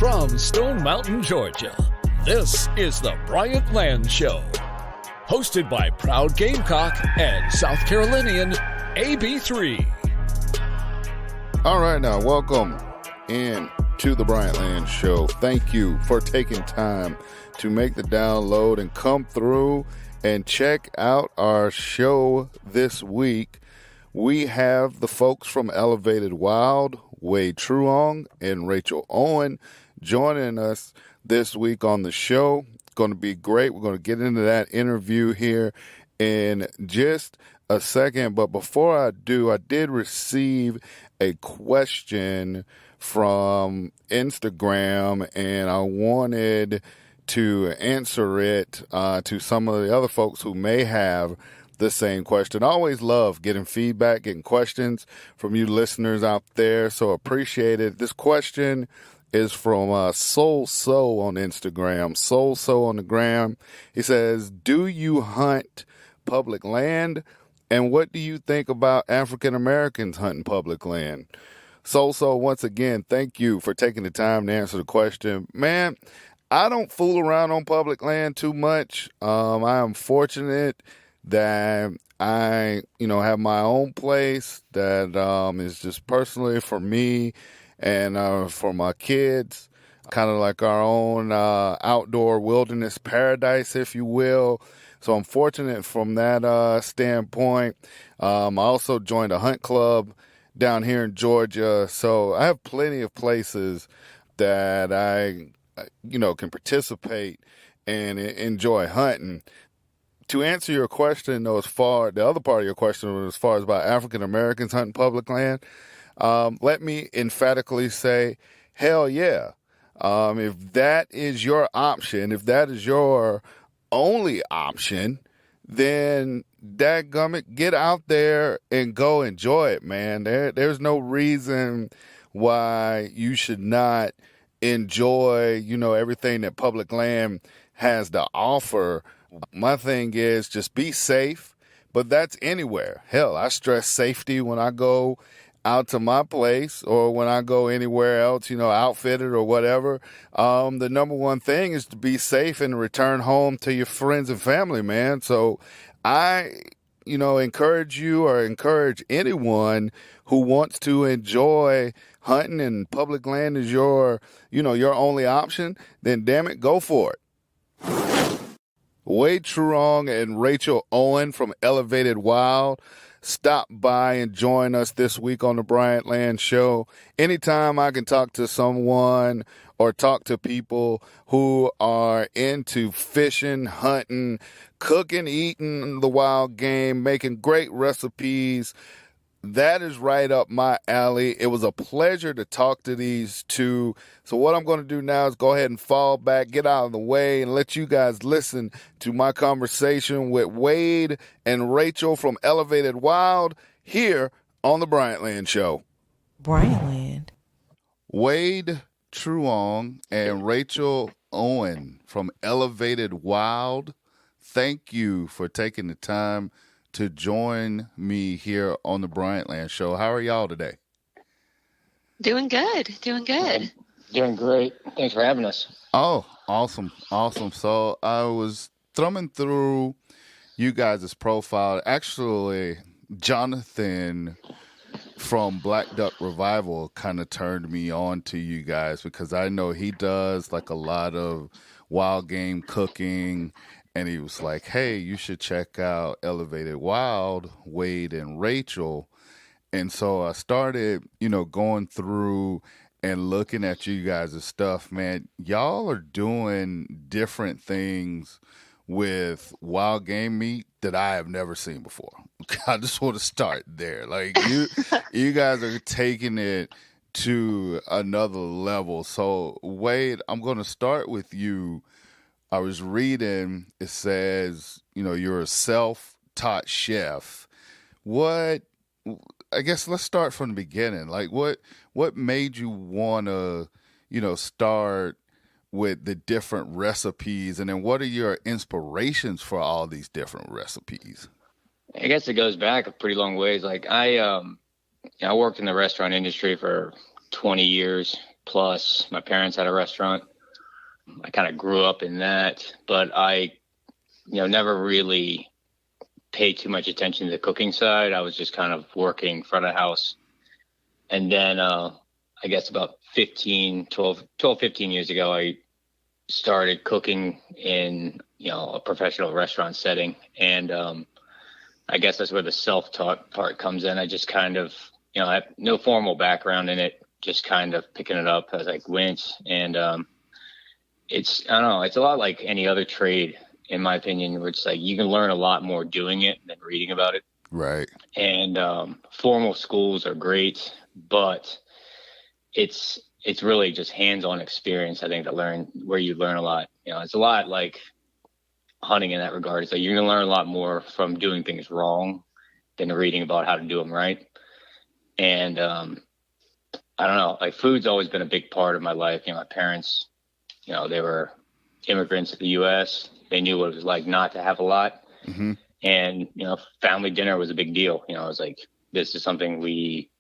From Stone Mountain, Georgia, this is the Bryant Land Show. Hosted by proud Gamecock and South Carolinian AB3. All right, now, welcome in to the Bryant Land Show. Thank you for taking time to make the download and come through and check out our show this week. We have the folks from Elevated Wild, Wade Truong and Rachel Owen, joining us this week on the show. It's going to be great. We're going to get into that interview here in just a second. But before I do, I did receive a question from Instagram, and I wanted to answer it to some of the other folks who may have the same question. I always love getting feedback, getting questions from you listeners out there, so appreciate it. This question is from Soul So on Instagram. Soul So on the gram. He says, do you hunt public land? And what do you think about African Americans hunting public land? Soul So, once again, thank you for taking the time to answer the question. Man, I don't fool around on public land too much. I am fortunate that I, have my own place that is just personally for me and for my kids, kind of like our own outdoor wilderness paradise, if you will. So I'm fortunate from that standpoint. I also joined a hunt club down here in Georgia. So I have plenty of places that I, can participate and enjoy hunting. To answer your question, though, the other part of your question was as far as about African Americans hunting public land, let me emphatically say, hell yeah. If that is your option, if that is your only option, then dadgummit, get out there and go enjoy it, man. There's no reason why you should not enjoy, everything that public land has to offer. My thing is just be safe, but that's anywhere. Hell, I stress safety when I go out to my place or when I go anywhere else, outfitted or whatever. The number one thing is to be safe and return home to your friends and family, man. So I, encourage you or encourage anyone who wants to enjoy hunting and public land is your only option, then damn it, go for it. Wade Truong and Rachel Owen from Elevated Wild stop by and join us this week on the Bryant Land Show. Anytime I can talk to someone or talk to people who are into fishing, hunting, cooking, eating the wild game, making great recipes, that is right up my alley. It was a pleasure to talk to these two. So what I'm going to do now is go ahead and fall back, get out of the way, and let you guys listen to my conversation with Wade and Rachel from Elevated Wild here on the Bryant Land Show. Bryant Land. Wade Truong and Rachel Owen from Elevated Wild, thank you for taking the time to join me here on the Bryant Land Show. How are y'all today? Doing good. Doing great. Thanks for having us. Oh, awesome. So I was thumbing through you guys' profile. Actually, Jonathan from Black Duck Revival kind of turned me on to you guys because I know he does like a lot of wild game cooking. And he was like, hey, you should check out Elevated Wild, Wade and Rachel. And so I started, going through and looking at you guys' stuff, man. Y'all are doing different things with wild game meat that I have never seen before. I just want to start there. Like you guys are taking it to another level. So Wade, I'm going to start with you. I was reading, it says, you're a self-taught chef. I guess let's start from the beginning. Like what made you want to, start with the different recipes, and then what are your inspirations for all these different recipes? I guess it goes back a pretty long ways. Like I worked in the restaurant industry for 20 years, plus my parents had a restaurant. I kind of grew up in that, but I, never really paid too much attention to the cooking side. I was just kind of working front of house. And then I guess about 15 years ago, I started cooking in, a professional restaurant setting. And I guess that's where the self-taught part comes in. I just kind of, I have no formal background in it, just kind of picking it up as I went. And I don't know, it's a lot like any other trade, in my opinion, where it's like you can learn a lot more doing it than reading about it. Right. And formal schools are great, but it's really just hands-on experience, I think, where you learn a lot. It's a lot like hunting in that regard. It's like you're going to learn a lot more from doing things wrong than reading about how to do them right. And I don't know, like food's always been a big part of my life. My parents, they were immigrants to the U.S. They knew what it was like not to have a lot. Mm-hmm. And, family dinner was a big deal. It was like, this is something we,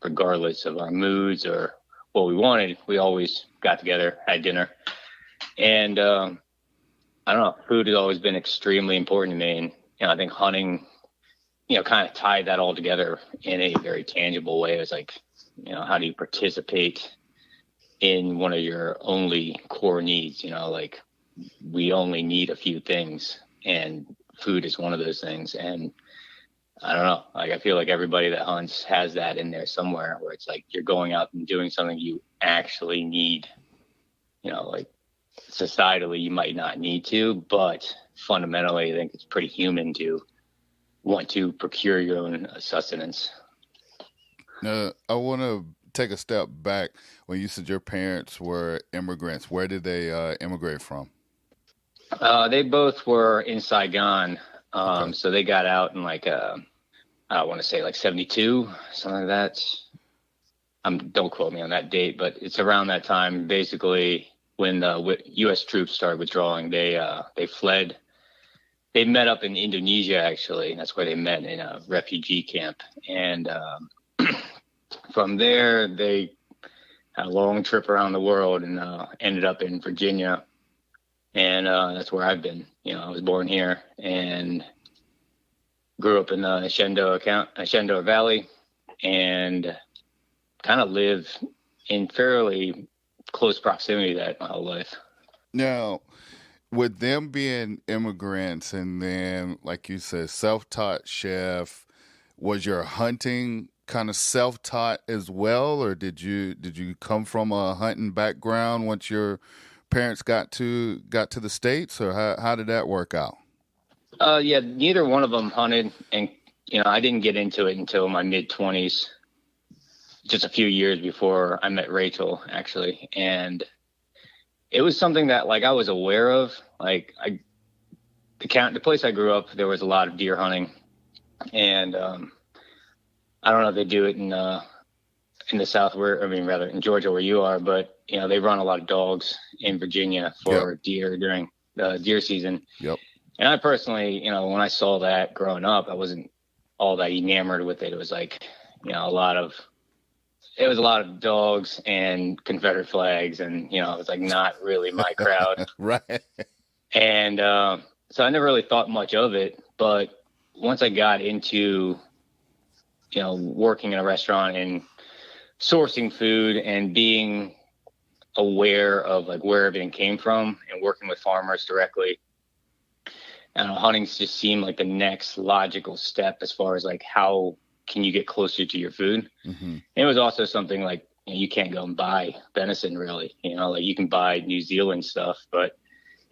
regardless of our moods or what we wanted, we always got together, had dinner. And I don't know, food has always been extremely important to me. And, I think hunting, kind of tied that all together in a very tangible way. It was like, how do you participate in one of your only core needs? Like we only need a few things, and food is one of those things. And I don't know, like I feel like everybody that hunts has that in there somewhere, where it's like you're going out and doing something you actually need. Like societally you might not need to, but fundamentally I think it's pretty human to want to procure your own sustenance. Now, I want to take a step back. When you said your parents were immigrants, where did they immigrate from? They both were in Saigon. Okay. So they got out in like, I want to say like 72, something like that. Don't quote me on that date, but it's around that time, basically when the U.S. troops started withdrawing. They fled. They met up in Indonesia, actually. That's where they met, in a refugee camp. And from there, they had a long trip around the world and ended up in Virginia. And that's where I've been. I was born here and grew up in the Shenandoah Valley, and kind of lived in fairly close proximity to that my whole life. Now, with them being immigrants and then, like you said, self-taught chef, was your hunting kind of self-taught as well, or did you come from a hunting background once your parents got to the States, or how did that work out? Yeah, neither one of them hunted, and I didn't get into it until my mid-20s, just a few years before I met Rachel, actually. And it was something that like I was aware of. Like the place I grew up, there was a lot of deer hunting, and I don't know if they do it in the South, rather in Georgia where you are, but they run a lot of dogs in Virginia for deer during the deer season. Yep. And I personally, when I saw that growing up, I wasn't all that enamored with it. It was like, a lot of dogs and Confederate flags, and it was like not really my crowd. Right. And so I never really thought much of it. But once I got into, working in a restaurant and sourcing food and being aware of like where everything came from and working with farmers directly, hunting just seemed like the next logical step as far as like how can you get closer to your food. Mm-hmm. And it was also something like you can't go and buy venison really, like you can buy New Zealand stuff, but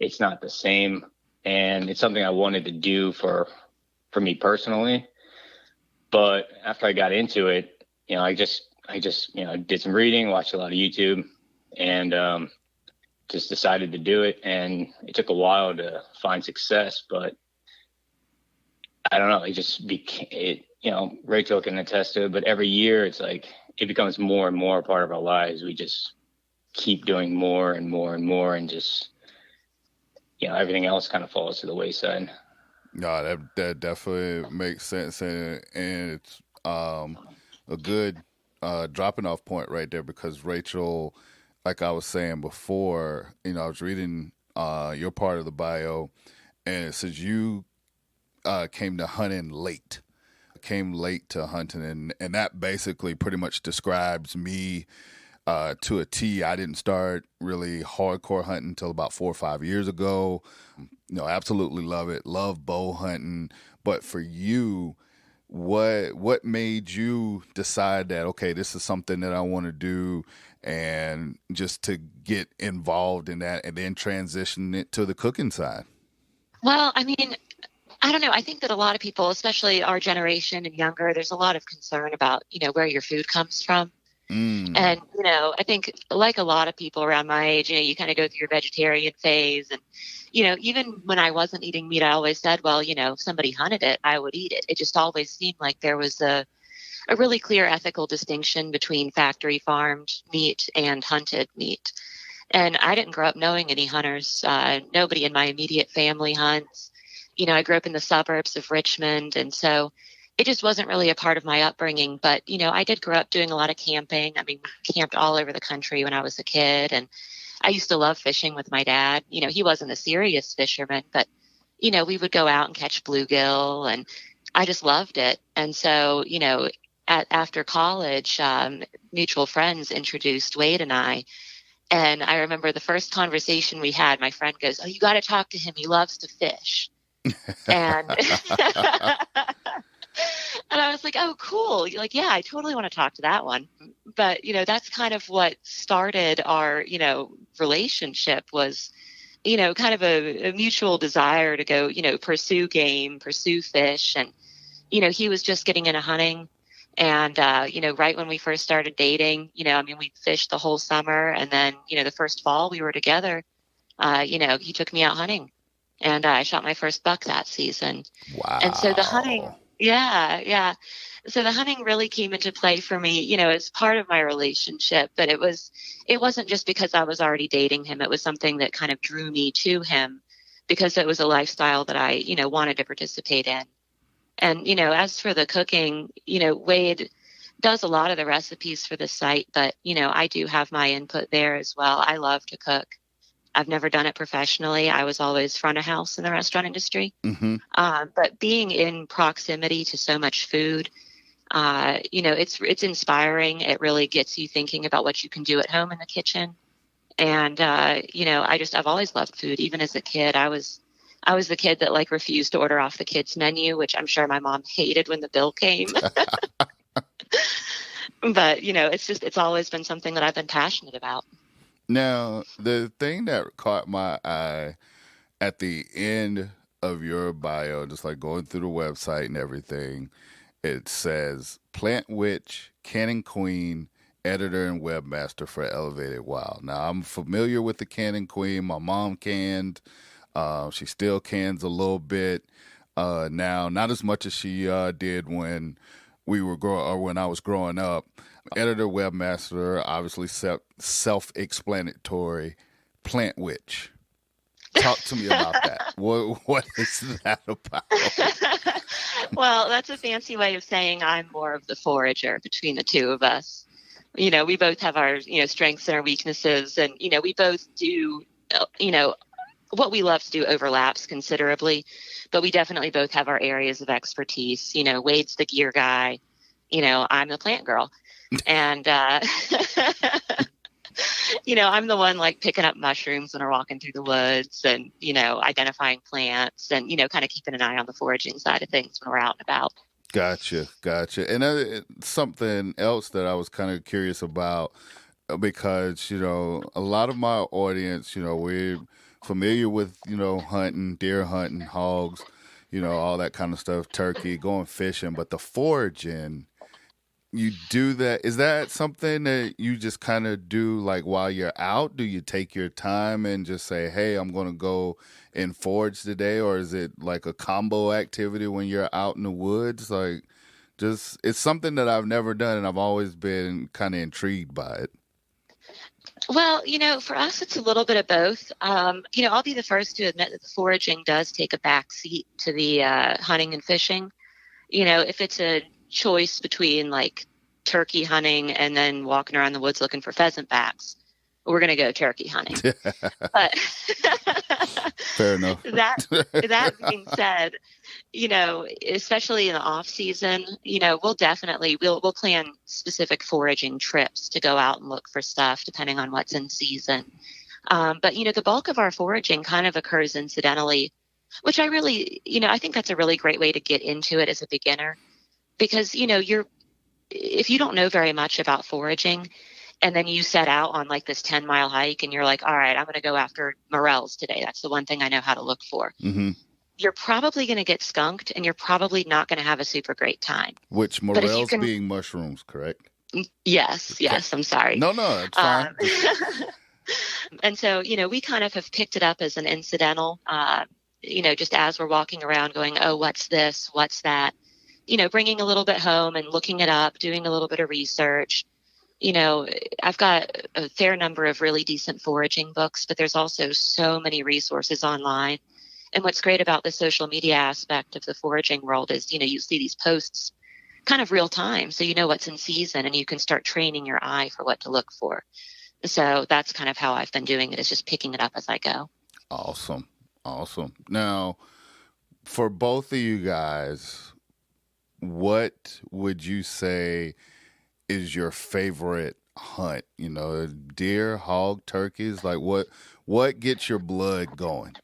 it's not the same. And it's something I wanted to do for me personally. But after I got into it, I just did some reading, watched a lot of YouTube, and just decided to do it. And it took a while to find success, but I don't know, it just became, Rachel can attest to it, but every year it's like, it becomes more and more a part of our lives. We just keep doing more and more and more, and just, everything else kind of falls to the wayside. No, that definitely makes sense, and it's a good dropping off point right there, because Rachel, like I was saying before, I was reading your part of the bio, and it says you came to hunting late. Came late to hunting, and that basically pretty much describes me to a T. I didn't start really hardcore hunting until about 4 or 5 years ago. Absolutely love it. Love bow hunting. But for you, what made you decide that, okay, this is something that I want to do, and just to get involved in that and then transition it to the cooking side? Well, I mean, I don't know. I think that a lot of people, especially our generation and younger, there's a lot of concern about, where your food comes from. And, I think like a lot of people around my age, you kind of go through your vegetarian phase. And, even when I wasn't eating meat, I always said, well, if somebody hunted it, I would eat it. It just always seemed like there was a really clear ethical distinction between factory farmed meat and hunted meat. And I didn't grow up knowing any hunters. Nobody in my immediate family hunts. I grew up in the suburbs of Richmond. And so it just wasn't really a part of my upbringing. But, I did grow up doing a lot of camping. I mean, we camped all over the country when I was a kid. And I used to love fishing with my dad. He wasn't a serious fisherman, but, we would go out and catch bluegill, and I just loved it. And so, after college, mutual friends introduced Wade and I. And I remember the first conversation we had, my friend goes, "Oh, you got to talk to him. He loves to fish." And and I was like, "Oh, cool." Like, yeah, I totally want to talk to that one. But, that's kind of what started our, relationship was, kind of a mutual desire to go, pursue game, pursue fish. And, he was just getting into hunting. And, right when we first started dating, we fished the whole summer. And then, the first fall we were together, he took me out hunting, and I shot my first buck that season. Wow. And so the hunting, yeah. So the hunting really came into play for me, as part of my relationship. But it wasn't just because I was already dating him. It was something that kind of drew me to him because it was a lifestyle that I, wanted to participate in. And, as for the cooking, Wade does a lot of the recipes for the site, but, I do have my input there as well. I love to cook. I've never done it professionally. I was always front of house in the restaurant industry. Mm-hmm. But being in proximity to so much food, it's inspiring. It really gets you thinking about what you can do at home in the kitchen. And, I've always loved food. Even as a kid, I was the kid that refused to order off the kids' menu, which I'm sure my mom hated when the bill came. But, it's always been something that I've been passionate about. Now, the thing that caught my eye at the end of your bio, just going through the website and everything, it says plant witch, canning queen, editor and webmaster for Elevated Wild. Now, I'm familiar with the canning queen. My mom canned. She still cans a little bit now, not as much as she did when when I was growing up. Editor, webmaster, obviously self-explanatory. Plant witch. Talk to me about that. What is that about? Well, that's a fancy way of saying I'm more of the forager between the two of us. We both have our strengths and our weaknesses, and we both do what we love to do overlaps considerably, but we definitely both have our areas of expertise. Wade's the gear guy, I'm the plant girl. And, I'm the one picking up mushrooms when we're walking through the woods and, identifying plants and, kind of keeping an eye on the foraging side of things when we're out and about. Gotcha. And something else that I was kind of curious about, because, a lot of my audience, we're familiar with, hunting, deer hunting, hogs, all that kind of stuff, turkey, going fishing, but the foraging, you do that. Is that something that you just kind of do while you're out? Do you take your time and just say, hey, I'm going to go and forage today? Or is it a combo activity when you're out in the woods? It's something that I've never done, and I've always been kind of intrigued by it. Well, for us, it's a little bit of both. I'll be the first to admit that the foraging does take a back seat to the hunting and fishing. If it's a choice between turkey hunting and then walking around the woods looking for pheasant backs, we're going to go turkey hunting. But fair enough. That being said, especially in the off season, we'll plan specific foraging trips to go out and look for stuff depending on what's in season. But the bulk of our foraging kind of occurs incidentally, which I think that's a really great way to get into it as a beginner, because, if you don't know very much about foraging and then you set out on like this 10-mile hike and you're like, all right, I'm going to go after morels today. That's the one thing I know how to look for. Mm-hmm. You're probably going to get skunked and you're probably not going to have a super great time. Which morels being mushrooms, correct? Yes. I'm sorry. No, it's fine. And so, we kind of have picked it up as an incidental, just as we're walking around going, oh, what's this? What's that? Bringing a little bit home and looking it up, doing a little bit of research. I've got a fair number of really decent foraging books, but there's also so many resources online. And what's great about the social media aspect of the foraging world is, you see these posts kind of real time. So you know what's in season and you can start training your eye for what to look for. So that's kind of how I've been doing it, is just picking it up as I go. Awesome. Now, for both of you guys, what would you say is your favorite hunt? Deer, hog, turkeys? Like what gets your blood going?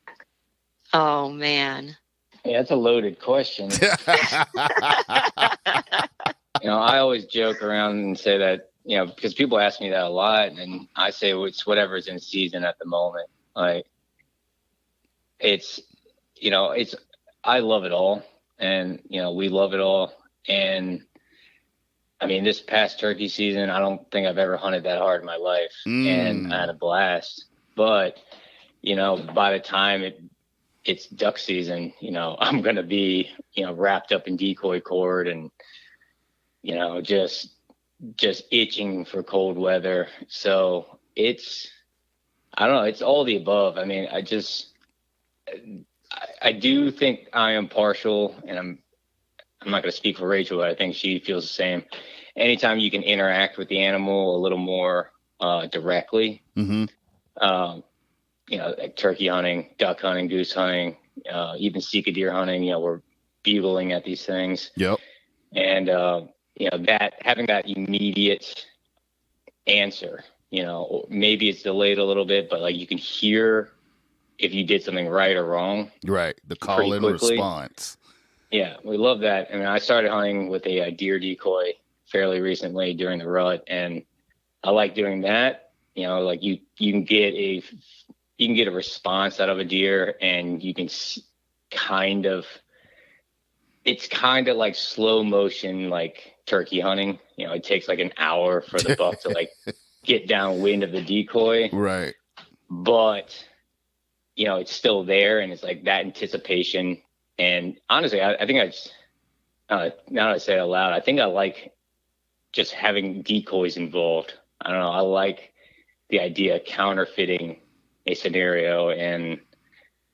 Oh man. Yeah, that's a loaded question. I always joke around and say that, because people ask me that a lot, and I say it's whatever's in season at the moment. Like I love it all, and we love it all. And I mean, this past turkey season, I don't think I've ever hunted that hard in my life, and I had a blast. But by the time it's duck season, I'm gonna be wrapped up in decoy cord and just itching for cold weather. So I don't know, it's all the above. I mean, I do think I am partial, and I'm not going to speak for Rachel, but I think she feels the same. Anytime you can interact with the animal a little more directly, mm-hmm. Like turkey hunting, duck hunting, goose hunting, even Sika deer hunting, we're bugling at these things. Yep. And, that having that immediate answer, maybe it's delayed a little bit, but like you can hear if you did something right or wrong. Right. The call and response. Yeah, we love that. I mean, I started hunting with a deer decoy fairly recently during the rut, and I like doing that. Like you can get a response out of a deer, and you can it's kind of like slow motion, like turkey hunting. It takes like an hour for the buck to like get downwind of the decoy. Right. But, it's still there, and it's like that anticipation. And honestly, I think now that I say it out loud, I think I like just having decoys involved. I don't know. I like the idea of counterfeiting a scenario and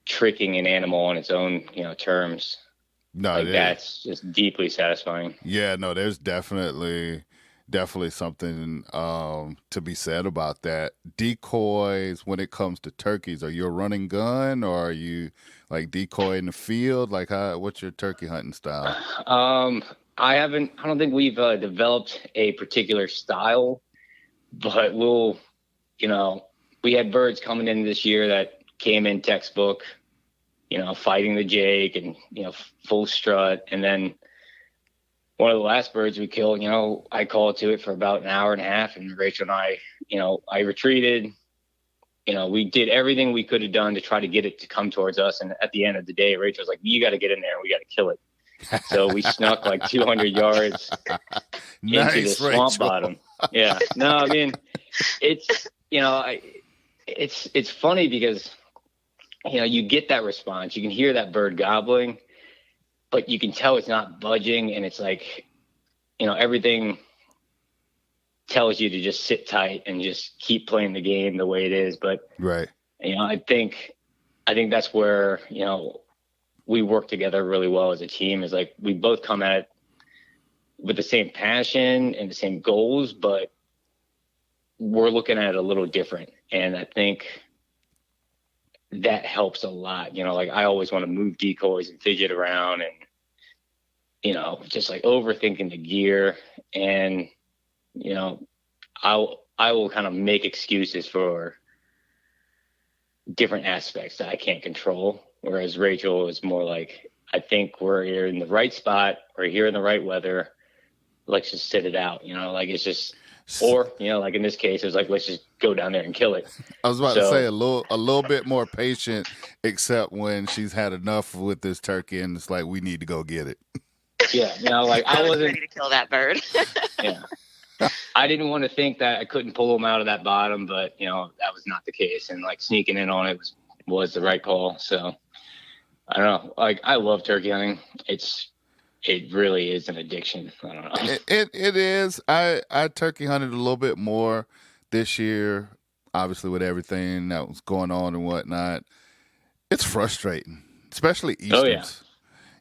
tricking an animal on its own, terms. No, that's just deeply satisfying. Yeah, no, there's definitely something to be said about that. Decoys, when it comes to turkeys, are you a running gun, or are you like decoy in the field? Like, what's your turkey hunting style? I don't think we've developed a particular style, but we had birds coming in this year that came in textbook, fighting the jake and, full strut. And then one of the last birds we killed, I called to it for about an hour and a half, and Rachel and I retreated. We did everything we could have done to try to get it to come towards us. And at the end of the day, Rachel's like, you got to get in there. We got to kill it. So we snuck like 200 yards into the swamp bottom. Yeah. No, I mean, it's, it's funny because, you get that response. You can hear that bird gobbling, but you can tell it's not budging. And it's like, everything tells you to just sit tight and just keep playing the game the way it is. But, right. I think that's where, we work together really well as a team, is like we both come at it with the same passion and the same goals, but we're looking at it a little different. And I think that helps a lot. You know, like I always want to move decoys and fidget around and, you know, just like overthinking the gear. And, you know, I will kind of make excuses for different aspects that I can't control. Whereas Rachel is more like, I think we're here in the right spot. We're here in the right weather. Let's just sit it out. You know, like it's just, or, you know, like in this case, it's like, let's just go down there and kill it. I was about to say a little bit more patient, except when she's had enough with this turkey and it's like, we need to go get it. Yeah. You know, like I wasn't ready to kill that bird. Yeah. I didn't want to think that I couldn't pull him out of that bottom, but you know, that was not the case. And like sneaking in on it was the right call. So I don't know. Like I love turkey hunting. It really is an addiction. I don't know. It is. I turkey hunted a little bit more this year, obviously with everything that was going on and whatnot. It's frustrating, especially Easterns. Oh, yeah.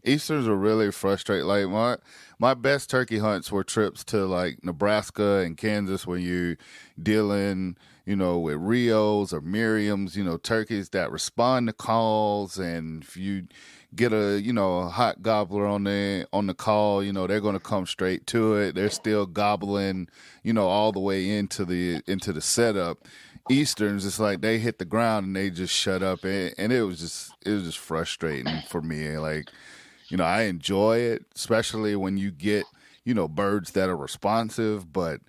Easterns are really frustrating. Like my best turkey hunts were trips to like Nebraska and Kansas when you dealing, you know, with Rios or Miriams, you know, turkeys that respond to calls, and if you get a hot gobbler on the call, you know, they're going to come straight to it. They're still gobbling, you know, all the way into the setup. Easterns, it's like they hit the ground and they just shut up, and it was just frustrating for me. Like, you know, I enjoy it, especially when you get, you know, birds that are responsive, but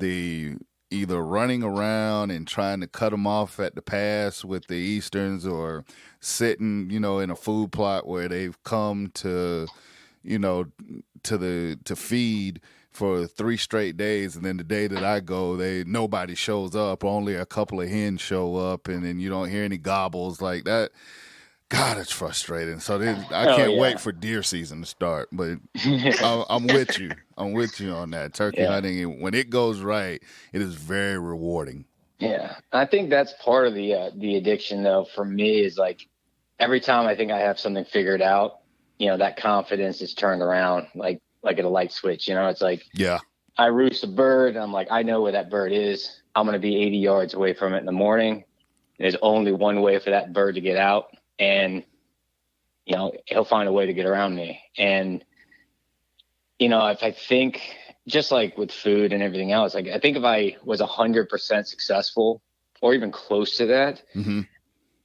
the either running around and trying to cut them off at the pass with the Easterns, or sitting, you know, in a food plot where they've come to, you know, to feed for 3 straight days, and then the day that I go, nobody shows up, only a couple of hens show up, and then you don't hear any gobbles like that. God, it's frustrating. So I can't wait for deer season to start. But I'm with you. I'm with you on that. Turkey hunting, when it goes right, it is very rewarding. Yeah, I think that's part of the addiction, though. For me, is like every time I think I have something figured out, you know, that confidence is turned around like at a light switch. You know, it's like, yeah, I roost a bird. And I'm like, I know where that bird is. I'm going to be 80 yards away from it in the morning. There's only one way for that bird to get out. And, you know, he'll find a way to get around me. And, you know, if I think just like with food and everything else, like I think if I was 100% successful or even close to that, mm-hmm.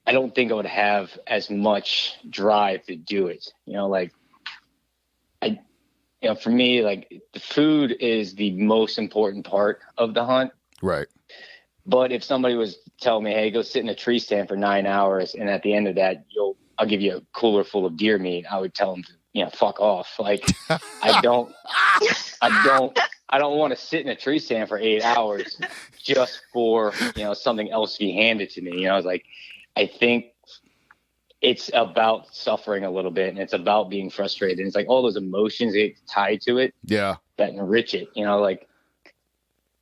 I don't think I would have as much drive to do it. You know, like for me, like the food is the most important part of the hunt. Right. But if somebody was telling me, hey, go sit in a tree stand for 9 hours, and at the end of that, I'll give you a cooler full of deer meat, I would tell them to, you know, fuck off. Like, I don't want to sit in a tree stand for 8 hours just for, you know, something else to be handed to me. You know, it's like, I think it's about suffering a little bit, and it's about being frustrated. And it's like all those emotions get tied to it. Yeah. That enrich it, you know, like,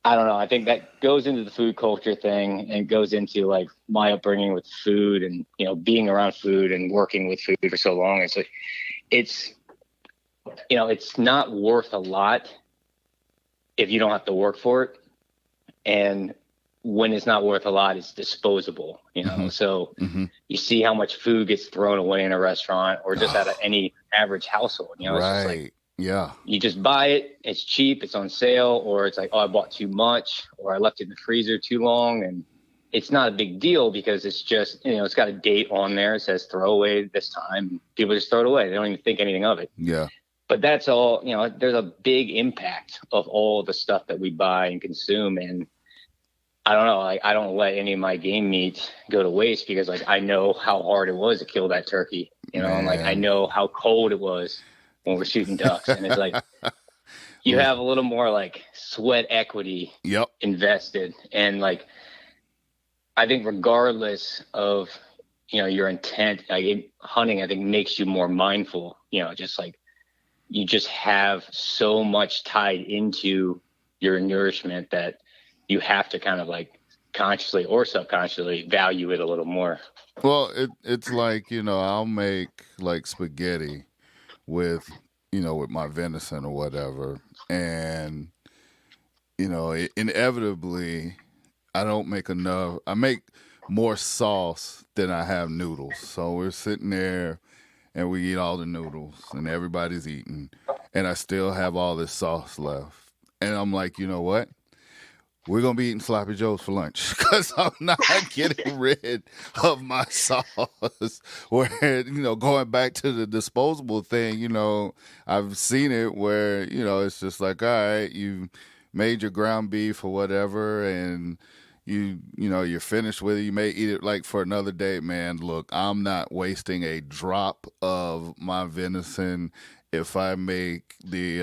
I don't know. I think that goes into the food culture thing, and goes into like my upbringing with food, and, you know, being around food and working with food for so long. It's like, you know, it's not worth a lot if you don't have to work for it. And when it's not worth a lot, it's disposable, you know? Mm-hmm. So mm-hmm. you see how much food gets thrown away in a restaurant or just at any average household, you know, it's right. just like, yeah. You just buy it, it's cheap, it's on sale, or it's like, oh, I bought too much, or I left it in the freezer too long. And it's not a big deal because it's just, you know, it's got a date on there. It says throw away this time. People just throw it away. They don't even think anything of it. Yeah. But that's all, you know, there's a big impact of all the stuff that we buy and consume. And I don't know, I don't let any of my game meat go to waste, because like I know how hard it was to kill that turkey, you know, and like I know how cold it was when we're shooting ducks. And it's like, you have a little more like sweat equity invested. And like, I think regardless of, you know, your intent, like hunting, I think makes you more mindful, you know, just like you just have so much tied into your nourishment that you have to kind of like consciously or subconsciously value it a little more. Well, it's like, you know, I'll make like spaghetti with, you know, with my venison or whatever. and inevitably, I don't make enough. I make more sauce than I have noodles. So we're sitting there and we eat all the noodles and everybody's eating, and I still have all this sauce left. And I'm like, you know what? We're going to be eating Sloppy Joes for lunch because I'm not getting rid of my sauce. Where, going back to the disposable thing, I've seen it where, it's just like, all right, you made your ground beef or whatever, and you're finished with it. You may eat it like for another day. Man, look, I'm not wasting a drop of my venison. If I make the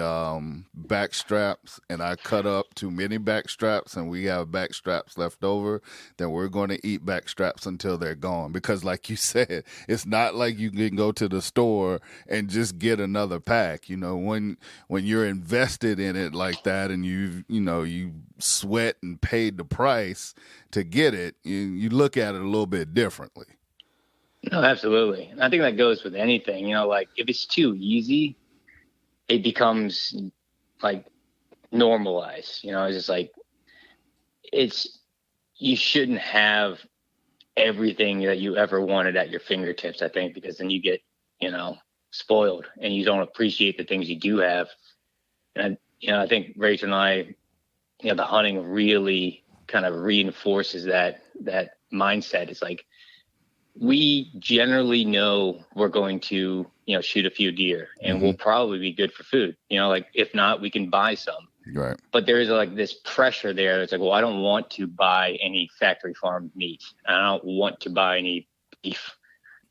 back straps and I cut up too many back straps and we have back straps left over, then we're going to eat back straps until they're gone. Because like you said, it's not like you can go to the store and just get another pack. When you're invested in it like that and you sweat and paid the price to get it, you look at it a little bit differently. No, absolutely. I think that goes with anything, like if it's too easy, it becomes like normalized, it's just like, you shouldn't have everything that you ever wanted at your fingertips, I think, because then you get, spoiled and you don't appreciate the things you do have. And, I think Rachel and I, the hunting really kind of reinforces that mindset. It's like, we generally know we're going to, shoot a few deer and we'll probably be good for food. Like if not, we can buy some. Right. But there's like this pressure there. It's like, well, I don't want to buy any factory farmed meat. I don't want to buy any beef.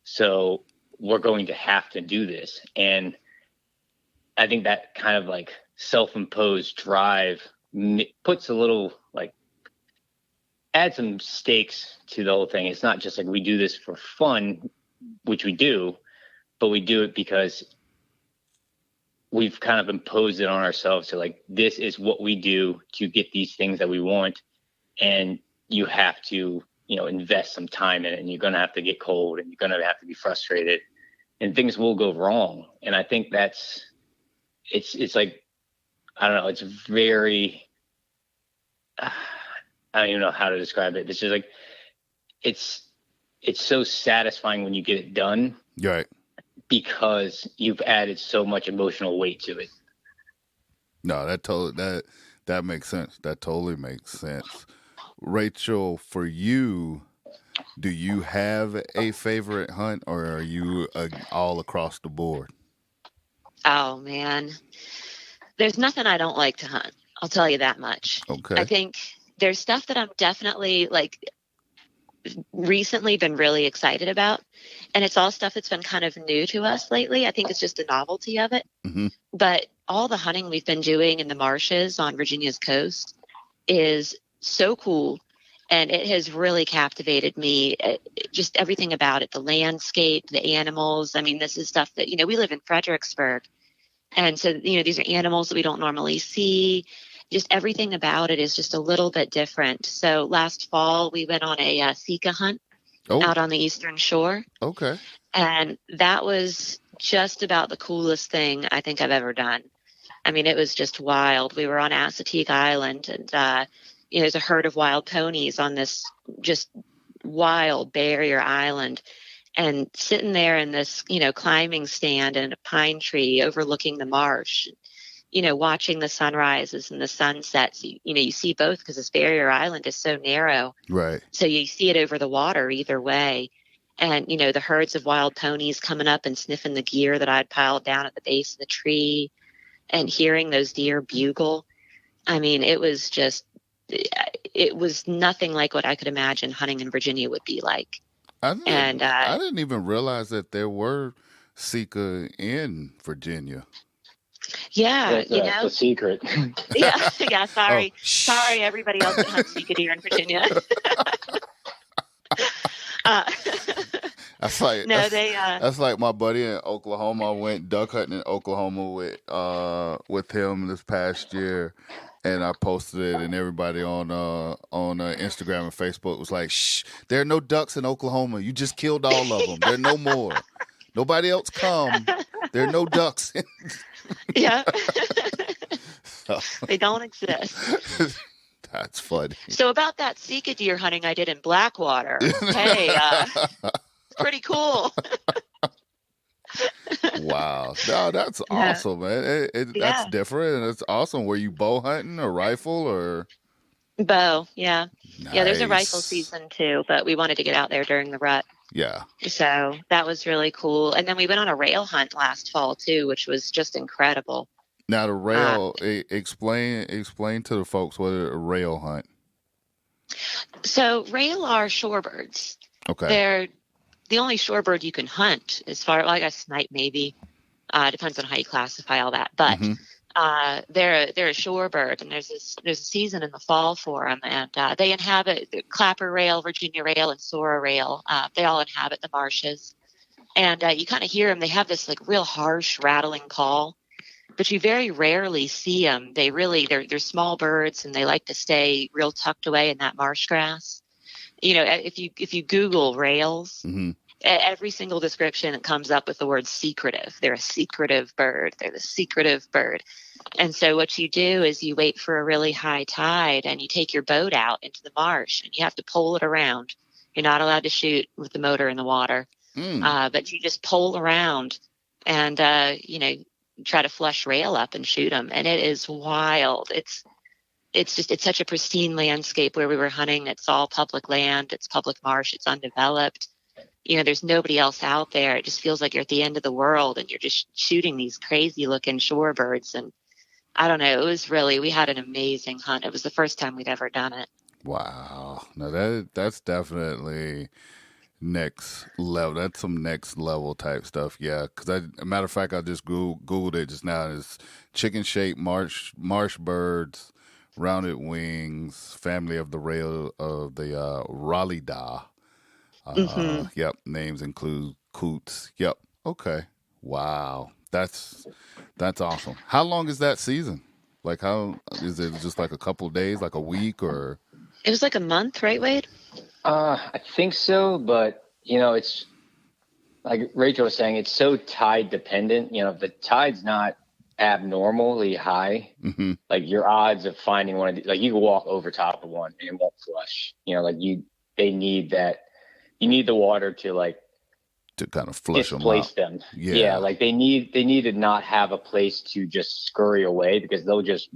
So we're going to have to do this. And I think that kind of like self-imposed drive puts a little like, add some stakes to the whole thing. It's not just like we do this for fun, which we do, but we do it because we've kind of imposed it on ourselves to like, this is what we do to get these things that we want. And you have to, invest some time in it, and you're going to have to get cold and you're going to have to be frustrated and things will go wrong. And I think it's like, I don't know, it's very, I don't even know how to describe it. It's just like, it's so satisfying when you get it done. Right. Because you've added so much emotional weight to it. No, that makes sense. That totally makes sense. Rachel, for you, do you have a favorite hunt, or are you all across the board? Oh man, there's nothing I don't like to hunt. I'll tell you that much. Okay. I think there's stuff that I'm definitely like recently been really excited about, and it's all stuff that's been kind of new to us lately. I think it's just the novelty of it. Mm-hmm. But all the hunting we've been doing in the marshes on Virginia's coast is so cool, and it has really captivated me. Just everything about it, the landscape, the animals. I mean, this is stuff that, we live in Fredericksburg, and so, these are animals that we don't normally see. Just everything about it is just a little bit different. So last fall, we went on a Sika hunt out on the Eastern Shore. Okay. And that was just about the coolest thing I think I've ever done. I mean, it was just wild. We were on Assateague Island, and, there's a herd of wild ponies on this just wild barrier island. And sitting there in this, climbing stand in a pine tree overlooking the marsh, watching the sunrises and the sunsets, you see both because this barrier island is so narrow. Right. So you see it over the water either way. And, the herds of wild ponies coming up and sniffing the gear that I'd piled down at the base of the tree and hearing those deer bugle. I mean, it was nothing like what I could imagine hunting in Virginia would be like. I didn't even realize that there were Sika in Virginia. Yeah, that's a secret. yeah. Sorry, everybody else that hunts Sika deer in Virginia. That's like my buddy in Oklahoma. I went duck hunting in Oklahoma with him this past year, and I posted it, and everybody on Instagram and Facebook was like, "Shh, there are no ducks in Oklahoma. You just killed all of them. There are no more. Nobody else come. There are no ducks." Yeah. They don't exist. That's funny. So about that Sika deer hunting I did in Blackwater, hey, it's pretty cool. Wow. No, that's awesome, man. That's different, and it's awesome. Were you bow hunting or rifle or? Bow, yeah. Nice. Yeah, there's a rifle season too, but we wanted to get out there during the rut. Yeah. So that was really cool. And then we went on a rail hunt last fall too, which was just incredible. Now the rail, explain to the folks what a rail hunt. So rail are shorebirds. Okay. They're the only shorebird you can hunt as far, like a snipe maybe. Depends on how you classify all that. But they're a shorebird, and there's a season in the fall for them, and they inhabit the clapper rail, Virginia rail, and Sora rail. They all inhabit the marshes, and you kind of hear them. They have this like real harsh, rattling call, but you very rarely see them. They're small birds, and they like to stay real tucked away in that marsh grass. You know, if you Google rails. Every single description that comes up with the word secretive. They're a secretive bird. They're the secretive bird. And so what you do is you wait for a really high tide and you take your boat out into the marsh and you have to pole it around. You're not allowed to shoot with the motor in the water, but you just pole around and, try to flush rail up and shoot them. And it is wild. It's such a pristine landscape where we were hunting. It's all public land. It's public marsh. It's undeveloped. You know, there's nobody else out there. It just feels like you're at the end of the world and you're just shooting these crazy looking shorebirds. And I don't know, we had an amazing hunt. It was the first time we'd ever done it. Wow. No, that's definitely next level. That's some next level type stuff. Yeah. Cause a matter of fact, I just Googled it just now. It's chicken shaped marsh birds, rounded wings, family of the rail of the Rallidae. Yep. Names include coots. Yep. Okay. Wow. That's awesome. How long is that season? Like, how is it? Just like a couple of days, like a week, or? It was like a month, right, Wade? I think so, but it's like Rachel was saying, it's so tide dependent. You know, if the tide's not abnormally high, like your odds of finding one of these, like you can walk over top of one and it won't flush. You know, like they need that. You need the water to kind of flush displace them. Yeah, like they need to not have a place to just scurry away because they'll just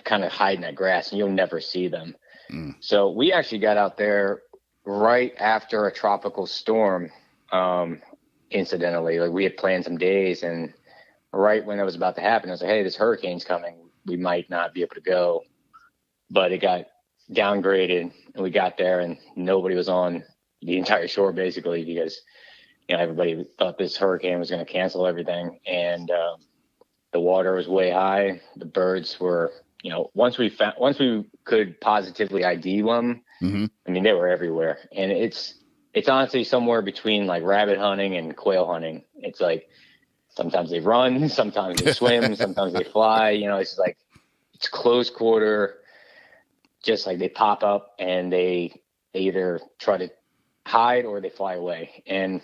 kind of hide in that grass and you'll never see them. So we actually got out there right after a tropical storm. Incidentally, like we had planned some days, and right when it was about to happen, I was like, "Hey, this hurricane's coming. We might not be able to go." But it got downgraded, and we got there, and nobody was on the entire shore basically because everybody thought this hurricane was going to cancel everything, and the water was way high. The birds were, once we could positively ID them, I mean, they were everywhere, and it's honestly somewhere between like rabbit hunting and quail hunting. It's like sometimes they run, sometimes they swim, sometimes they fly. It's like it's close quarter, just like they pop up and they either try to hide or they fly away, and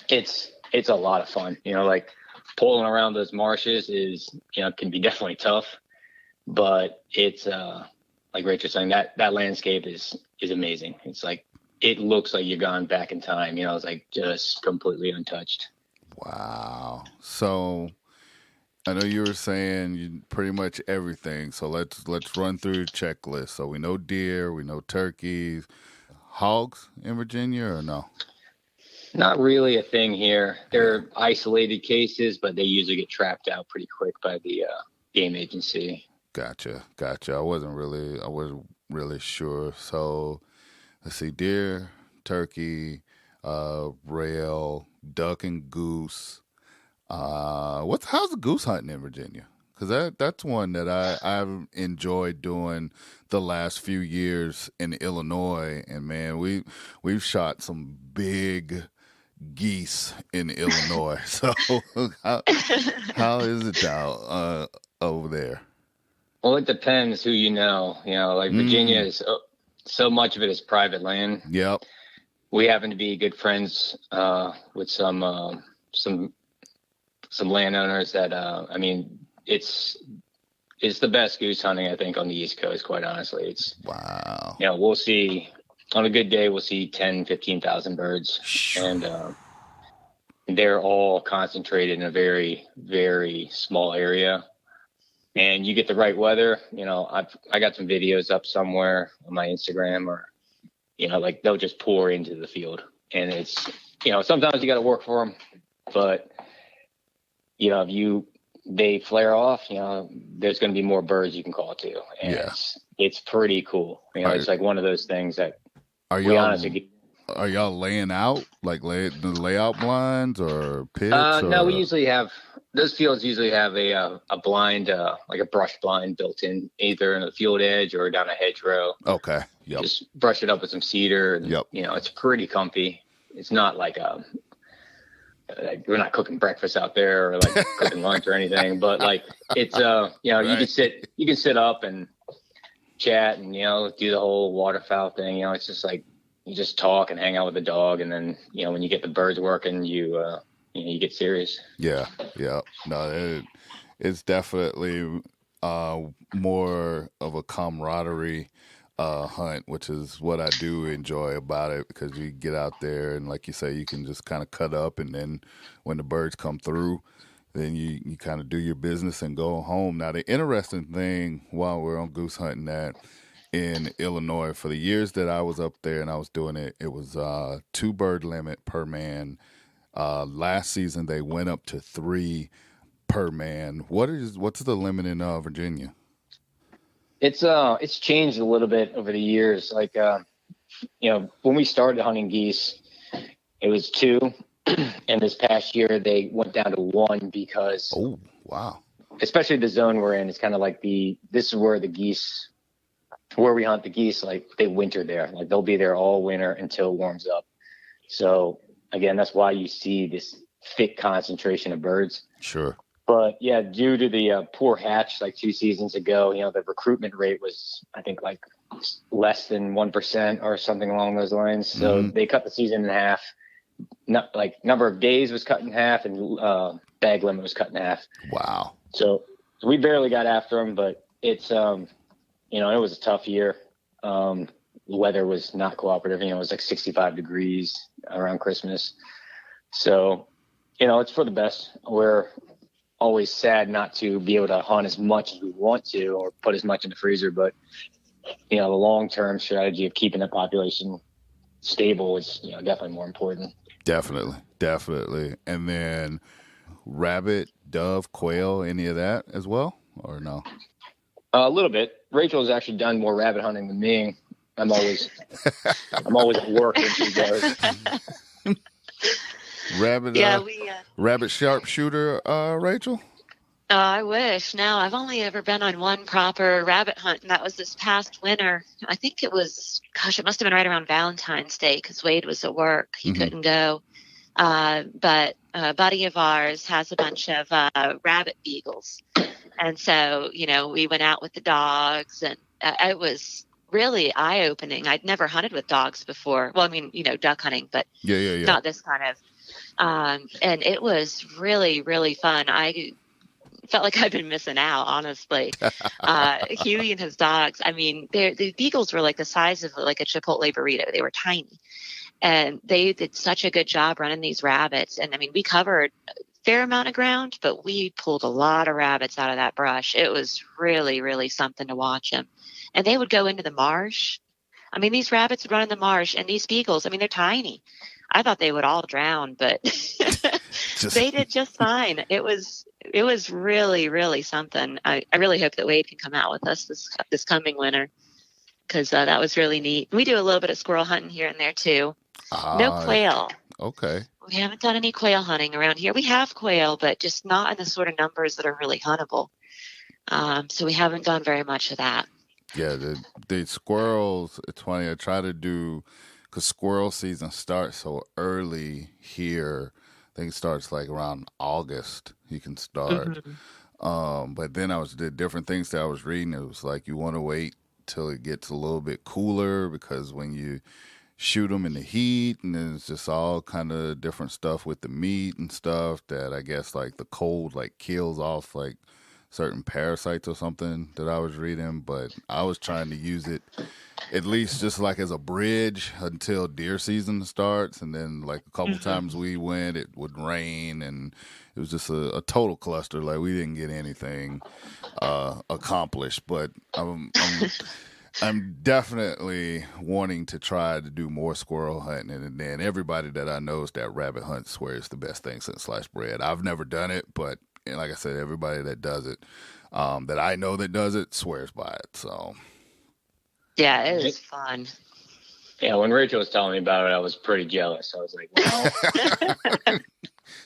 it's a lot of fun. Like pulling around those marshes is can be definitely tough, but it's like Rachel's saying, that landscape is amazing. It's like it looks like you're gone back in time. It's like just completely untouched. Wow. So I know you were saying pretty much everything, so let's run through the checklist. So we know deer, we know turkeys. Hogs in Virginia or no? Not really a thing here. They're isolated cases, but they usually get trapped out pretty quick by the game agency. Gotcha. I wasn't really sure. So let's see, deer, turkey, rail, duck, and goose. How's the goose hunting in Virginia? Because that's one that I've enjoyed doing the last few years in Illinois, and man, we've shot some big geese in Illinois. So how is it out over there? Well, it depends who you know. Like Virginia is so much of it is private land. Yep. We happen to be good friends with some landowners that it's it's the best goose hunting, I think, on the East Coast, quite honestly. It's, wow. we'll see, on a good day, we'll see 10, 15,000 birds. And they're all concentrated in a very, very small area. And you get the right weather. I got some videos up somewhere on my Instagram, or, like they'll just pour into the field. And it's, sometimes you got to work for them, but, if they flare off, there's going to be more birds you can call to. And it's pretty cool. It's like one of those things that are y'all laying out, like the layout blinds or pits? No, we usually have, those fields usually have a blind, like a brush blind built in, either in the field edge or down a hedgerow. Okay. Yep. Just brush it up with some cedar. And, it's pretty comfy. It's not like we're not cooking breakfast out there or like cooking lunch or anything, but like it's right. you can sit up and chat and do the whole waterfowl thing. It's just like you just talk and hang out with the dog, and then when you get the birds working, you get serious. Yeah. No, it's definitely more of a camaraderie hunt, which is what I do enjoy about it, because you get out there and, like you say, you can just kind of cut up, and then when the birds come through, then you kind of do your business and go home. Now, the interesting thing while we're on goose hunting, that in Illinois, for the years that I was up there and I was doing it, it was 2 bird limit per man. Last season they went up to 3 per man. What's the limit in Virginia? It's changed a little bit over the years. Like, when we started hunting geese, it was 2, and this past year they went down to 1 because, oh, wow, especially the zone we're in, it's kind of like this is where the geese, where we hunt the geese, like they winter there. Like they'll be there all winter until it warms up. So again, that's why you see this thick concentration of birds. Sure. But yeah, due to the poor hatch like 2 seasons ago, the recruitment rate was, I think, like less than 1% or something along those lines. So they cut the season in half. Not like number of days was cut in half, and bag limit was cut in half. Wow. So we barely got after them, but it's it was a tough year. The weather was not cooperative. It was like 65 degrees around Christmas. So, it's for the best. We're always sad not to be able to hunt as much as we want to, or put as much in the freezer, but the long-term strategy of keeping the population stable is definitely more important. Definitely. And then rabbit, dove, quail, any of that as well, or no? A little bit. Rachel has actually done more rabbit hunting than me. I'm always at work when she goes. Rabbit sharpshooter, Rachel? I wish. No, I've only ever been on one proper rabbit hunt, and that was this past winter. I think it must have been right around Valentine's Day, because Wade was at work. He couldn't go. But a buddy of ours has a bunch of rabbit beagles. And so, we went out with the dogs, and it was really eye-opening. I'd never hunted with dogs before. Well, I mean, duck hunting, but not this kind of. And it was really, really fun. I felt like I've been missing out, honestly. Huey and his dogs, I mean, the beagles were like the size of like a Chipotle burrito. They were tiny. And they did such a good job running these rabbits. And I mean, we covered a fair amount of ground, but we pulled a lot of rabbits out of that brush. It was really, really something to watch them. And they would go into the marsh. I mean, these rabbits would run in the marsh, and these beagles, I mean, they're tiny. I thought they would all drown, but they did just fine. It was really, really something. I really hope that Wade can come out with us this coming winter, because that was really neat. We do a little bit of squirrel hunting here and there too. No quail. Okay. We haven't done any quail hunting around here. We have quail, but just not in the sort of numbers that are really huntable. So we haven't done very much of that. Yeah, the squirrels, it's funny, I try to do, because squirrel season starts so early here. I think it starts like around August. You can start. But then did different things that I was reading. It was like you want to wait till it gets a little bit cooler, because when you shoot them in the heat, and then it's just all kind of different stuff with the meat and stuff, that I guess like the cold like kills off like certain parasites or something that I was reading, but I was trying to use it at least just like as a bridge until deer season starts. And then like a couple times we went, it would rain, and it was just a total cluster. Like we didn't get anything accomplished, but I'm definitely wanting to try to do more squirrel hunting. And then everybody that I know is that rabbit hunt swears it's the best thing since sliced bread. I've never done it, but like I said, everybody that does it, that I know that does it, swears by it. So yeah, it is fun. Yeah, when Rachel was telling me about it, I was pretty jealous. I was like, wow.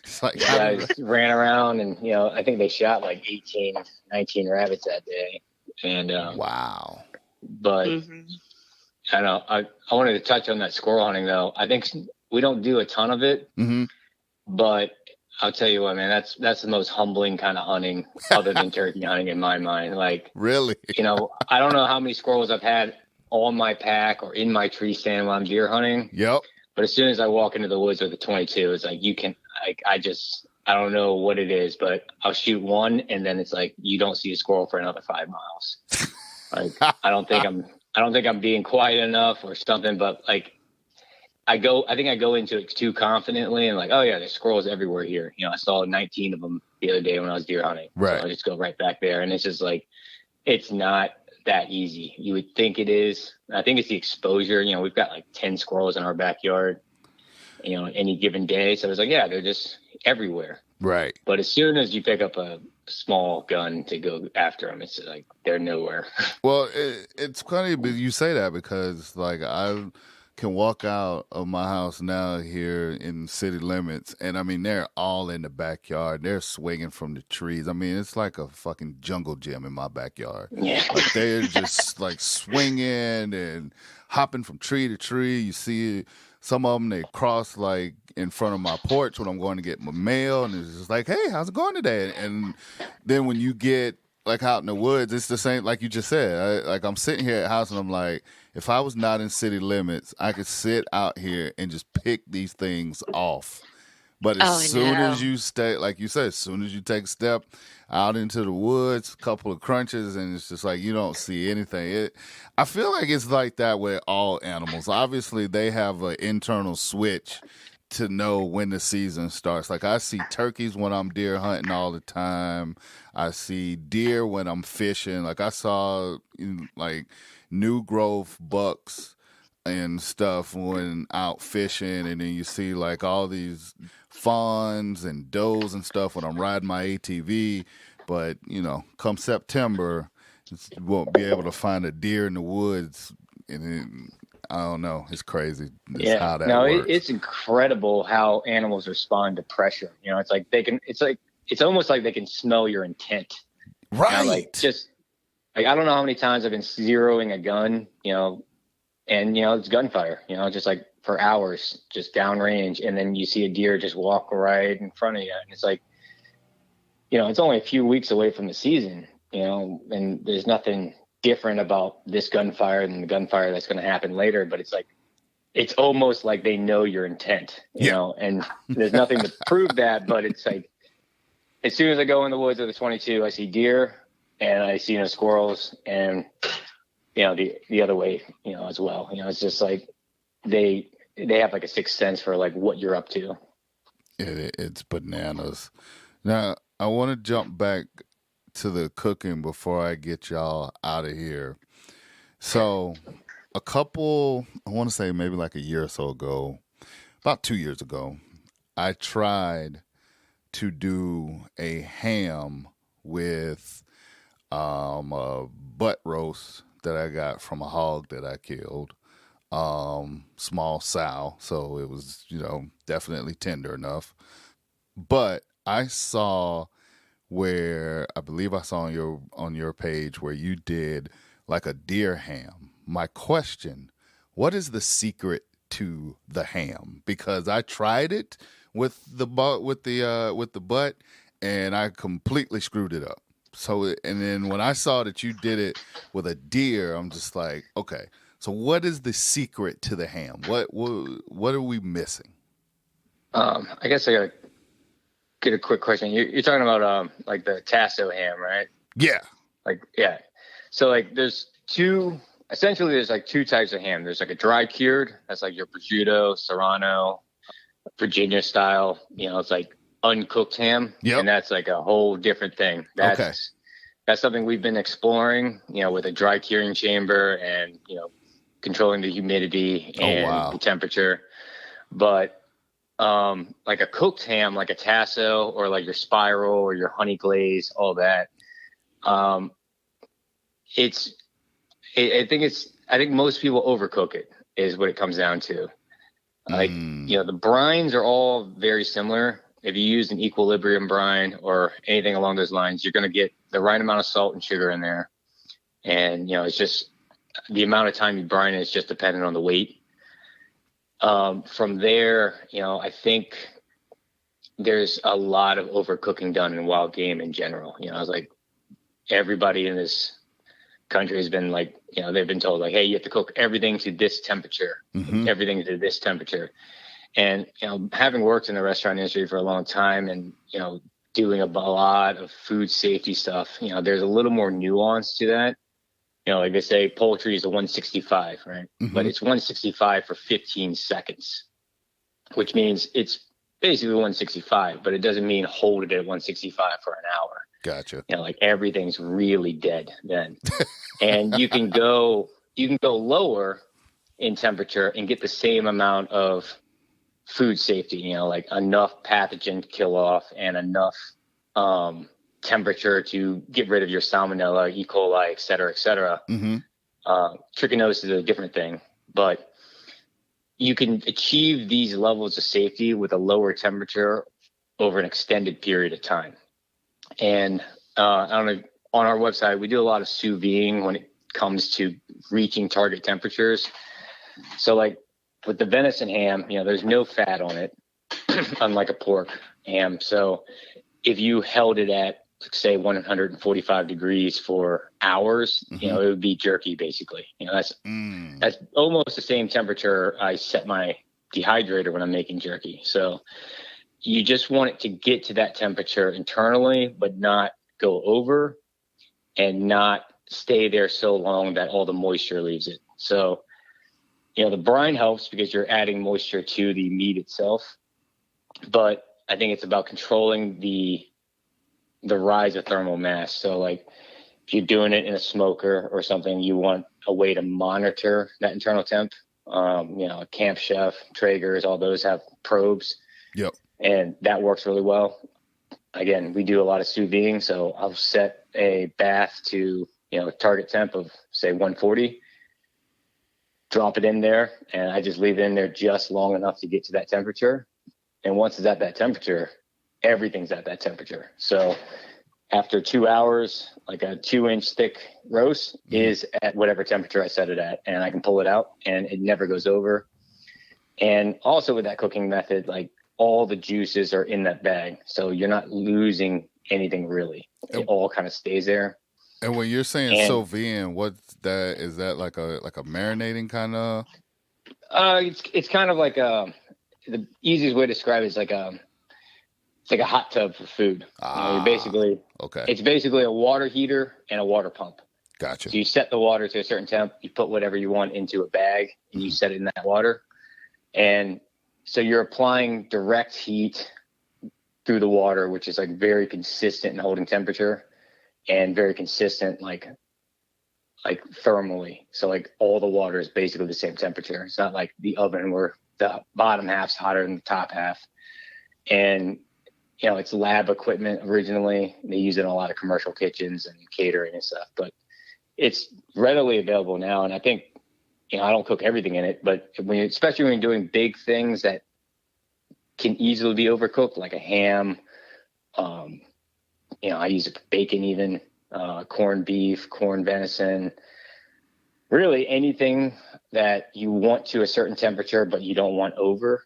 it's like, Guys ran around, and, I think they shot like 18, 19 rabbits that day. And wow. But I don't know. I wanted to touch on that squirrel hunting, though. I think we don't do a ton of it, but I'll tell you what, man, that's the most humbling kind of hunting other than turkey hunting in my mind. Like, really, I don't know how many squirrels I've had on my pack or in my tree stand while I'm deer hunting. Yep. But as soon as I walk into the woods with a 22, it's like I don't know what it is, but I'll shoot one, and then it's like you don't see a squirrel for another 5 miles. Like I don't think I'm being quiet enough or something, but like I think I go into it too confidently and like, oh yeah, there's squirrels everywhere here. I saw 19 of them the other day when I was deer hunting. Right. So I just go right back there, and it's just like, it's not that easy. You would think it is. I think it's the exposure. We've got like 10 squirrels in our backyard, any given day. So it's like, yeah, they're just everywhere. Right. But as soon as you pick up a small gun to go after them, it's like they're nowhere. Well, it's funny you say that, because like I can walk out of my house now here in city limits, and I mean they're all in the backyard. They're swinging from the trees. I mean, it's like a fucking jungle gym in my backyard. Yeah. Like they're just like swinging and hopping from tree to tree. You see some of them, they cross like in front of my porch when I'm going to get my mail, and it's just like, hey, how's it going today? And then when you get like out in the woods, it's the same, like you just said. I'm sitting here at house, and I'm like, if I was not in city limits, I could sit out here and just pick these things off. But as soon as you stay, like you said, as soon as you take a step out into the woods, a couple of crunches, and it's just like you don't see anything. I feel like it's like that with all animals. Obviously, they have an internal switch to know when the season starts. Like I see turkeys when I'm deer hunting all the time. I see deer when I'm fishing. Like I saw like new growth bucks and stuff when out fishing, and then you see like all these fawns and does and stuff when I'm riding my ATV. But come September, you won't be able to find a deer in the woods, and I don't know. It's crazy. How that works. It's incredible how animals respond to pressure. It's like it's almost like they can smell your intent. Right. I don't know how many times I've been zeroing a gun, and it's gunfire, just like for hours, just downrange, and then you see a deer just walk right in front of you, and it's like, it's only a few weeks away from the season, and there's nothing different about this gunfire than the gunfire that's going to happen later, but it's like, it's almost like they know your intent, and there's nothing to prove that, but it's like, as soon as I go in the woods with a 22, I see deer and I see squirrels, and the other way, as well. It's just like they have like a sixth sense for like what you're up to. It's bananas. Now I want to jump back to the cooking before I get y'all out of here. So I want to say maybe like a year or so ago, about 2 years ago, I tried to do a ham with a butt roast that I got from a hog that I killed, small sow, so it was definitely tender enough. But I saw where I believe I saw on your page where you did like a deer ham. My question: what is the secret to the ham? Because I tried it with the butt, and I completely screwed it up. So, and then when I saw that you did it with a deer, I'm just like, okay. So, what is the secret to the ham? What are we missing? I guess I gotta get a quick question. You're talking about like the Tasso ham, right? Yeah. Like, yeah. So like there's two types of ham. There's like a dry cured, that's like your prosciutto, serrano, Virginia style, it's like uncooked ham. Yep. And that's like a whole different thing. That's something we've been exploring, with a dry curing chamber and, controlling the humidity and the temperature. But like a cooked ham, like a tasso or like your spiral or your honey glaze, all that. I think most people overcook it is what it comes down to. Like, the brines are all very similar. If you use an equilibrium brine or anything along those lines, you're going to get the right amount of salt and sugar in there. And, it's just the amount of time you brine it is just dependent on the weight. From there, I think there's a lot of overcooking done in wild game in general. I was like, everybody in this country has been like, they've been told like, hey, you have to cook everything to this temperature, everything to this temperature. And, having worked in the restaurant industry for a long time and, doing a lot of food safety stuff, there's a little more nuance to that. Like they say, poultry is a 165, right? But it's 165 for 15 seconds, which means it's basically 165, but it doesn't mean hold it at 165 for an hour. Gotcha. Like everything's really dead then. And you can go lower in temperature and get the same amount of food safety, like enough pathogen kill off and enough temperature to get rid of your salmonella, E. coli, et cetera, et cetera. Trichinosis is a different thing, but you can achieve these levels of safety with a lower temperature over an extended period of time. And I don't know, on our website, we do a lot of sous videing when it comes to reaching target temperatures. So like with the venison ham, there's no fat on it, unlike a pork ham. So if you held it at, say, 145 degrees for hours, it would be jerky basically. That's almost the same temperature I set my dehydrator when I'm making jerky. So you just want it to get to that temperature internally, but not go over and not stay there so long that all the moisture leaves it. So, the brine helps because you're adding moisture to the meat itself, but I think it's about controlling the rise of thermal mass. So like if you're doing it in a smoker or something, you want a way to monitor that internal temp. A Camp Chef, Traeger's, all those have probes. Yep. And that works really well. Again, we do a lot of sous videing, so I'll set a bath to, target temp of say 140, drop it in there, and I just leave it in there just long enough to get to that temperature. And once it's at that temperature, everything's at that temperature. So after 2 hours, like a 2-inch thick roast is at whatever temperature I set it at, and I can pull it out and it never goes over. And also with that cooking method, like all the juices are in that bag. So you're not losing anything really. It all kind of stays there. And when you're saying sous vide, what's that? Is that like a marinating kind of? It's kind of like the easiest way to describe it is like it's like a hot tub for food. It's basically a water heater and a water pump. Gotcha. So you set the water to a certain temp, you put whatever you want into a bag, and you set it in that water. And so you're applying direct heat through the water, which is like very consistent in holding temperature and very consistent like thermally. So like all the water is basically the same temperature. It's not like the oven where the bottom half's hotter than the top half. And it's lab equipment originally. They use it in a lot of commercial kitchens and catering and stuff, but it's readily available now. And I think, I don't cook everything in it, but especially when you're doing big things that can easily be overcooked, like a ham, I use it for bacon even, corned beef, corned venison, really anything that you want to a certain temperature, but you don't want over.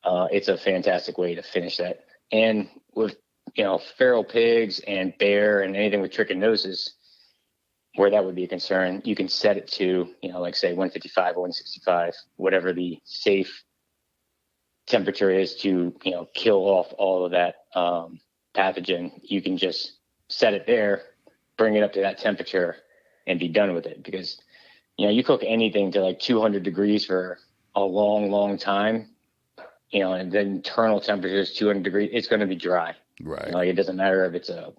It's a fantastic way to finish that. And with, feral pigs and bear and anything with trichinosis, where that would be a concern, you can set it to, like say 155 or 165, whatever the safe temperature is to, kill off all of that pathogen. You can just set it there, bring it up to that temperature and be done with it. Because, you cook anything to like 200 degrees for a long, long time, and the internal temperature is 200 degrees, it's going to be dry. Right. Like, it doesn't matter if it's a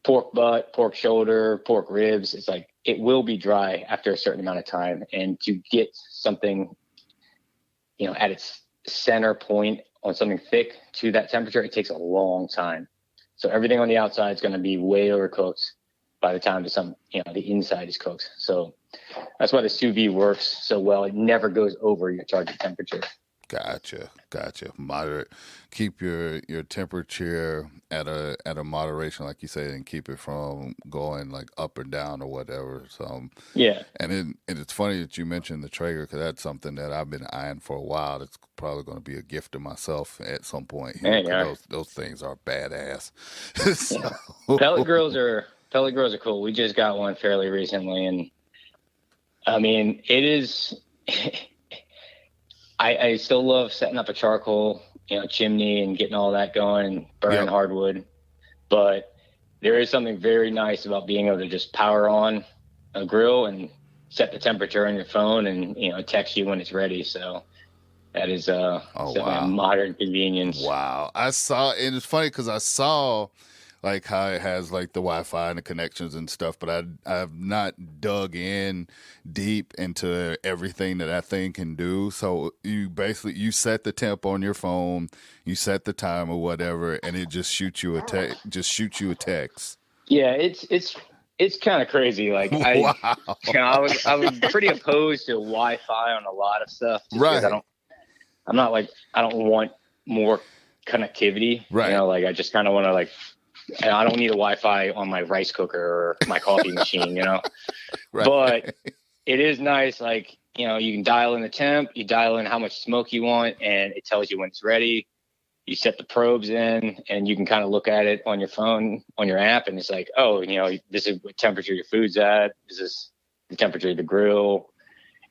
pork butt, pork shoulder, pork ribs. It's like, it will be dry after a certain amount of time. And to get something, at its center point on something thick to that temperature, it takes a long time. So everything on the outside is going to be way overcooked by the time the inside is cooked. So that's why the sous vide works so well. It never goes over your target temperature. Gotcha. Moderate. Keep your temperature at a moderation, like you said, and keep it from going like up or down or whatever. So yeah. And it's funny that you mentioned the Traeger, because that's something that I've been eyeing for a while. It's probably going to be a gift to myself at some point. Those things are badass. So. Pellet grills are cool. We just got one fairly recently, and I mean, it is. I still love setting up a charcoal, chimney and getting all that going and burning hardwood. But there is something very nice about being able to just power on a grill and set the temperature on your phone and, text you when it's ready. So that is a modern convenience. Wow. And it's funny because I saw like how it has like the Wi-Fi and the connections and stuff, but I've not dug in deep into everything that thing can do. So you set the temp on your phone, you set the time or whatever, and it just shoots you a text. Yeah, it's kind of crazy. Like wow. I was pretty opposed to Wi-Fi on a lot of stuff. Right. I don't want more connectivity. Right. Like I just kind of want to and I don't need a Wi-Fi on my rice cooker or my coffee machine, Right. But it is nice. Like, you can dial in the temp, you dial in how much smoke you want, and it tells you when it's ready. You set the probes in, and you can kind of look at it on your phone, on your app, and it's like, oh, this is what temperature your food's at. This is the temperature of the grill.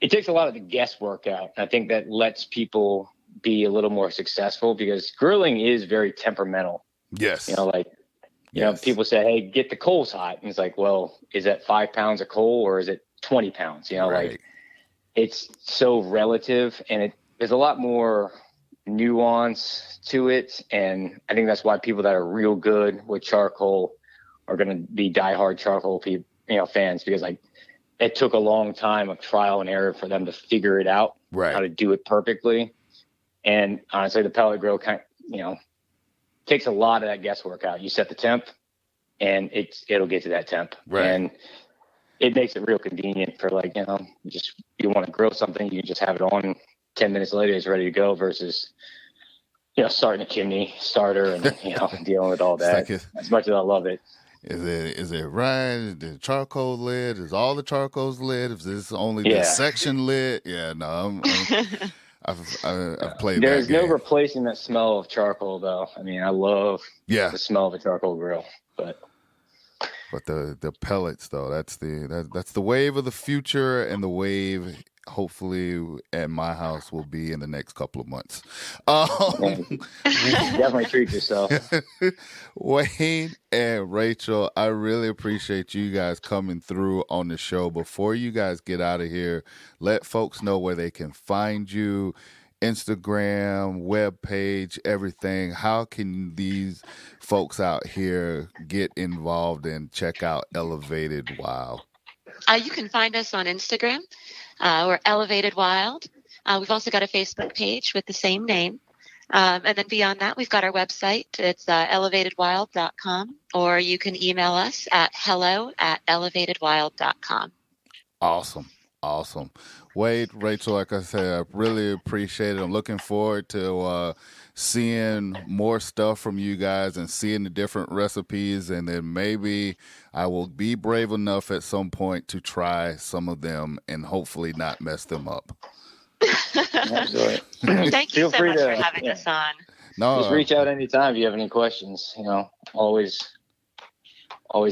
It takes a lot of the guesswork out. I think that lets people be a little more successful, because grilling is very temperamental. Yes. People say, hey, get the coals hot. And it's like, well, is that 5 pounds of coal or is it 20 pounds? Right. Like, it's so relative, and there's a lot more nuance to it. And I think that's why people that are real good with charcoal are going to be diehard charcoal fans, because like it took a long time of trial and error for them to figure it out, right, how to do it perfectly. And honestly, the pellet grill takes a lot of that guesswork out. You set the temp, and it'll get to that temp, right, and it makes it real convenient for you want to grill something, you can just have it on. 10 minutes later, it's ready to go. Versus starting a chimney starter and dealing with all that. As much as I love it. Is it right? Is the charcoal lit? Is all the charcoals lit? Is this only this section lit? Yeah, no, I've played. There's no replacing that smell of charcoal, though. I mean, I love the smell of a charcoal grill, but the pellets, though, that's the wave of the future, and the wave, hopefully, at my house will be in the next couple of months. Definitely treat yourself. Wayne and Rachel, I really appreciate you guys coming through on the show. Before you guys get out of here, let folks know where they can find you. Instagram, webpage, everything. How can these folks out here get involved and check out Elevated Wild? You can find us on Instagram. We're Elevated Wild. We've also got a Facebook page with the same name. And then beyond that, we've got our website. It's elevatedwild.com, or you can email us at hello@elevatedwild.com. Awesome. Wade, Rachel, like I said, I really appreciate it. I'm looking forward to seeing more stuff from you guys and seeing the different recipes, and then maybe I will be brave enough at some point to try some of them and hopefully not mess them up. Absolutely. Thank you so much for having us on. No, just reach out anytime if you have any questions. Always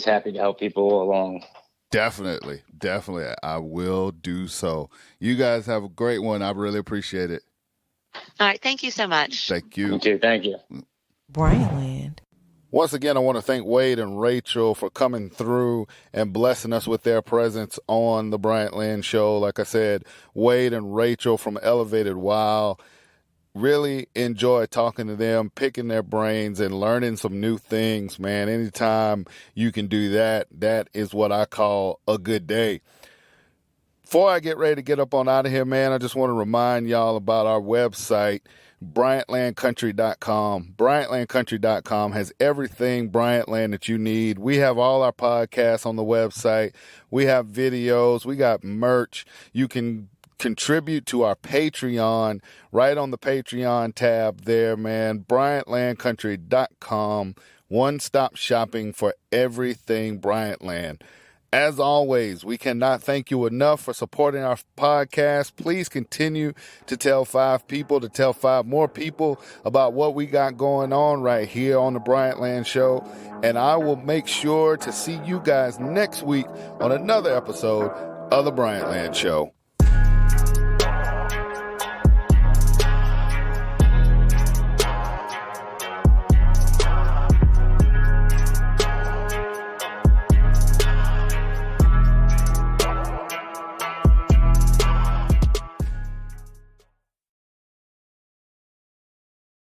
happy to help people along. Definitely. I will do so. You guys have a great one. I really appreciate it. All right. Thank you so much. Thank you. You too. Thank you. Bryant Land. Once again, I want to thank Wade and Rachel for coming through and blessing us with their presence on the Bryant Land Show. Like I said, Wade and Rachel from Elevated Wild. Really enjoy talking to them, picking their brains, and learning some new things, man. Anytime you can do that, that is what I call a good day. Before I get ready to get up on out of here, man, I just want to remind y'all about our website, BryantLandCountry.com. BryantLandCountry.com has everything Bryant Land that you need. We have all our podcasts on the website. We have videos. We got merch. You can contribute to our Patreon right on the Patreon tab there, man. BryantLandCountry.com. One-stop shopping for everything Bryant Land. As always, we cannot thank you enough for supporting our podcast. Please continue to tell 5 people, to tell 5 more people about what we got going on right here on the Bryant Land Show. And I will make sure to see you guys next week on another episode of the Bryant Land Show.